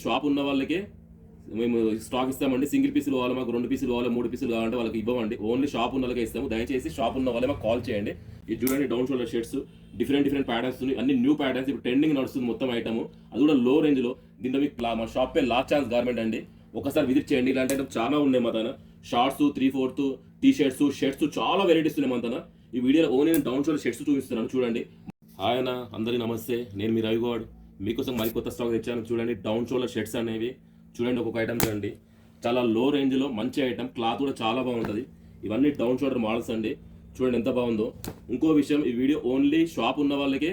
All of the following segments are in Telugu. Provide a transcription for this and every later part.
షాప్ ఉన్న వాళ్ళకే మేము స్టాక్ ఇస్తామండి. సింగిల్ పీసులు కావాలి, మాకు 2 పీసులు కావాలి, 3 పీసులు కావాలంటే వాళ్ళకి ఇవ్వమండి. ఓన్లీ షాప్ ఉన్న వాళ్ళకే ఇస్తాము. దయచేసి షాప్ ఉన్న వాళ్ళే మాకు కాల్ చేయండి. ఇది చూడండి, down shoulder shirts different patterns, అన్ని న్యూ ప్యాటర్న్స్. ఇప్పుడు ట్రెండింగ్ నడుస్తుంది మొత్తం ఐటమ్, అది కూడా లో రేంజ్ లో. దీంట్లో మీకు మా షాప్ పేరు లాస్ట్ ఛాన్స్ గార్మెంట్ అండి. ఒకసారి విజిట్ చేయండి. ఇలాంటి ఐటమ్ చాలా ఉన్నాయి మా తన. షార్ట్స్ 3/4 టీ షర్ట్స్, షర్ట్స్ చాలా వెరైటీస్ ఉన్నాయి మన తన. ఈ వీడియోలో ఓన్లీ నేను డౌన్ షోల్డర్ షర్ట్స్ చూపిస్తున్నాను. చూడండి. హాయ్ అన్న, అందరికీ నమస్తే. నేను మీ రవిగౌడ్. మీకోసం మరి కొత్త స్టాక్ తెచ్చాను. చూడండి, డౌన్ షోల్డర్ షర్ట్స్ అనేవి చూడండి. ఒక్కొక్క ఐటమ్ చూడండి, చాలా లో రేంజ్లో మంచి ఐటమ్. క్లాత్ కూడా చాలా బాగుంటుంది. ఇవన్నీ డౌన్ షోల్డర్ మోడల్స్ అండి. చూడండి ఎంత బాగుందో. ఇంకో విషయం, ఈ వీడియో ఓన్లీ షాప్ ఉన్న వాళ్ళకే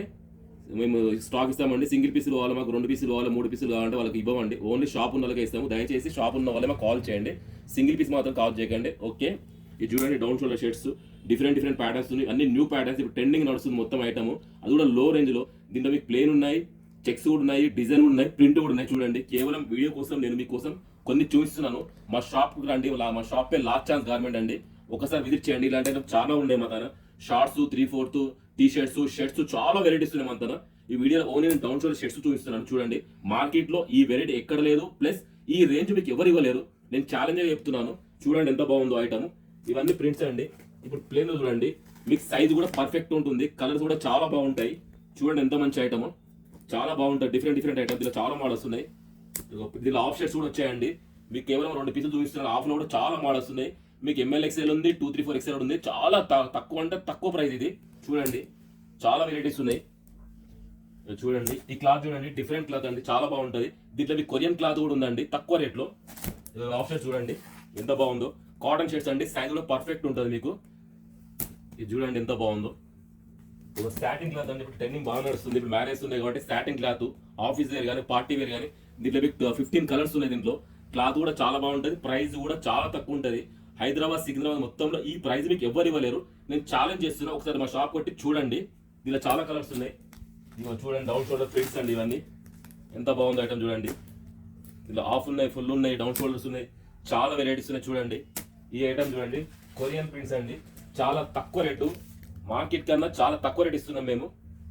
మేము స్టాక్ ఇస్తామండి. సింగిల్ పీసులు కావాలి, మాకు 2 పీసులు కావాలి, 3 పీసులు కావాలంటే వాళ్ళకి ఇవ్వమండి. ఓన్లీ షాప్ ఉన్న వాళ్ళకే ఇస్తాము. దయచేసి షాప్ ఉన్న వాళ్ళే మాకు కాల్ చేయండి. సింగిల్ పీస్ మాత్రం కాల్ చేయకండి, ఓకే. ఇది చూడండి, down shoulder shirts different patterns, అన్ని న్యూ ప్యాటర్న్స్. ఇప్పుడు ట్రెండింగ్ నడుస్తుంది మొత్తం ఐటమ్, అది కూడా లో రేంజ్లో. దీంట్లో మీకు ప్లేన్ ఉన్నాయి, చెక్స్ కూడా ఉన్నాయి, డిజైన్ కూడా ఉన్నాయి, ప్రింట్ కూడా ఉన్నాయి. చూడండి, కేవలం వీడియో కోసం నేను మీకోసం కొన్ని చూపిస్తున్నాను. మా షాప్కి రండి. మా షాప్ పేరు లాస్ట్ ఛాన్స్ గార్మెంట్ అండి. ఒకసారి విజిట్ చేయండి. ఇలాంటి చాలా ఉన్నాయి మా తన. షార్ట్స్ 3/4 టీ షర్ట్స్, షర్ట్స్ చాలా వెరైటీస్ ఉన్నాయి మన తన. ఈ వీడియోలో ఓన్లీ నేను డౌన్ షోల్డర్ షర్ట్స్ చూపిస్తున్నాను. చూడండి, మార్కెట్లో ఈ వెరైటీ ఎక్కడ లేదు, ప్లస్ ఈ రేంజ్ మీకు ఎవరు ఇవ్వలేరు. నేను ఛాలెంజ్గా చెప్తున్నాను. చూడండి ఎంత బాగుందో ఐటమ్. ఇవన్నీ ప్రింట్స్ అండి. ఇప్పుడు ప్లేన్ చూడండి, మీకు సైజ్ కూడా పర్ఫెక్ట్ ఉంటుంది, కలర్స్ కూడా చాలా బాగుంటాయి. చూడండి ఎంత మంచి ఐటమ్, చాలా బాగుంటుంది. Different item. దీనిలో చాలా మోడల్స్ ఉన్నాయి. దీనిలో ఆఫ్ షర్ట్స్ కూడా వచ్చాయండి. మీకు కేవలం 2 పీసులు చూపిస్తున్నాను. ఆఫ్లో కూడా చాలా మోడల్స్ ఉన్నాయి. మీకు ML XL ఉంది, 2-3-4 XL ఉంది. చాలా తక్కువ అంటే తక్కువ ప్రైస్ ఇది. చూడండి, చాలా వెరైటీస్ ఉన్నాయి. చూడండి, ఈ క్లాత్ చూడండి, డిఫరెంట్ క్లాత్ అండి, చాలా బాగుంటుంది. దీంట్లో మీకు కొరియన్ క్లాత్ కూడా ఉందండి తక్కువ రేట్లో. ఆఫ్ షర్ట్స్ చూడండి ఎంత బాగుందో. కాటన్ షర్ట్స్ అండి, సైజ్ కూడా పర్ఫెక్ట్ ఉంటుంది మీకు. ఇది చూడండి ఎంత బాగుందో. ఒక సాటిన్ క్లాత్ అండి. ఇప్పుడు ట్రెండింగ్ బాగా నడుస్తుంది. ఇప్పుడు మ్యారేజ్ ఉన్నాయి కాబట్టి సాటిన్ క్లాత్, ఆఫీస్ వేర్ కానీ పార్టీ వేర్ కానీ. దీంట్లో మీకు 15 కలర్స్ ఉన్నాయి. దీంట్లో క్లాత్ కూడా చాలా బాగుంటుంది, ప్రైస్ కూడా చాలా తక్కువ ఉంటుంది. హైదరాబాద్, సికింద్రాబాద్ మొత్తంలో ఈ ప్రైస్ మీకు ఎవరు ఇవ్వలేరు. నేను ఛాలెంజ్ చేస్తున్నా. ఒకసారి మా షాప్ కొట్టి చూడండి. దీనిలో చాలా కలర్స్ ఉన్నాయి. చూడండి, డౌన్ షోల్డర్ ప్రింట్స్ అండి. ఇవన్నీ ఎంత బాగుంది ఐటమ్. చూడండి, ఇలా ఆఫ్ ఉన్నాయి, ఫుల్ ఉన్నాయి, డౌన్ షోల్డర్స్ ఉన్నాయి, చాలా వెరైటీస్ ఉన్నాయి. చూడండి, ఈ ఐటమ్ చూడండి, కొరియన్ ప్రింట్స్ అండి. చాలా తక్కువ రేటు, మార్కెట్ కన్నా చాలా తక్కువ రేట్ ఇస్తున్నాం మేము.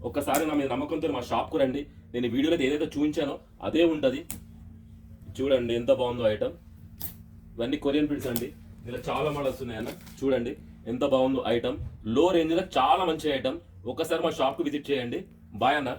ఒక్కసారి నా మీద నమ్మకంతో మా షాప్కు రండి. నేను ఈ వీడియోలో ఏదైతే చూపించానో అదే ఉంటుంది. చూడండి ఎంత బాగుందో ఐటమ్. ఇవన్నీ కొరియన్ ప్రింట్స్ అండి. ఇలా చాలా మోడల్స్ ఉన్నాయన్న. చూడండి ఎంత బాగుందో ఐటమ్. లో రేంజ్లో చాలా మంచి ఐటమ్. ఒక్కసారి మా షాప్కి విజిట్ చేయండి. బాయ్ అన్న.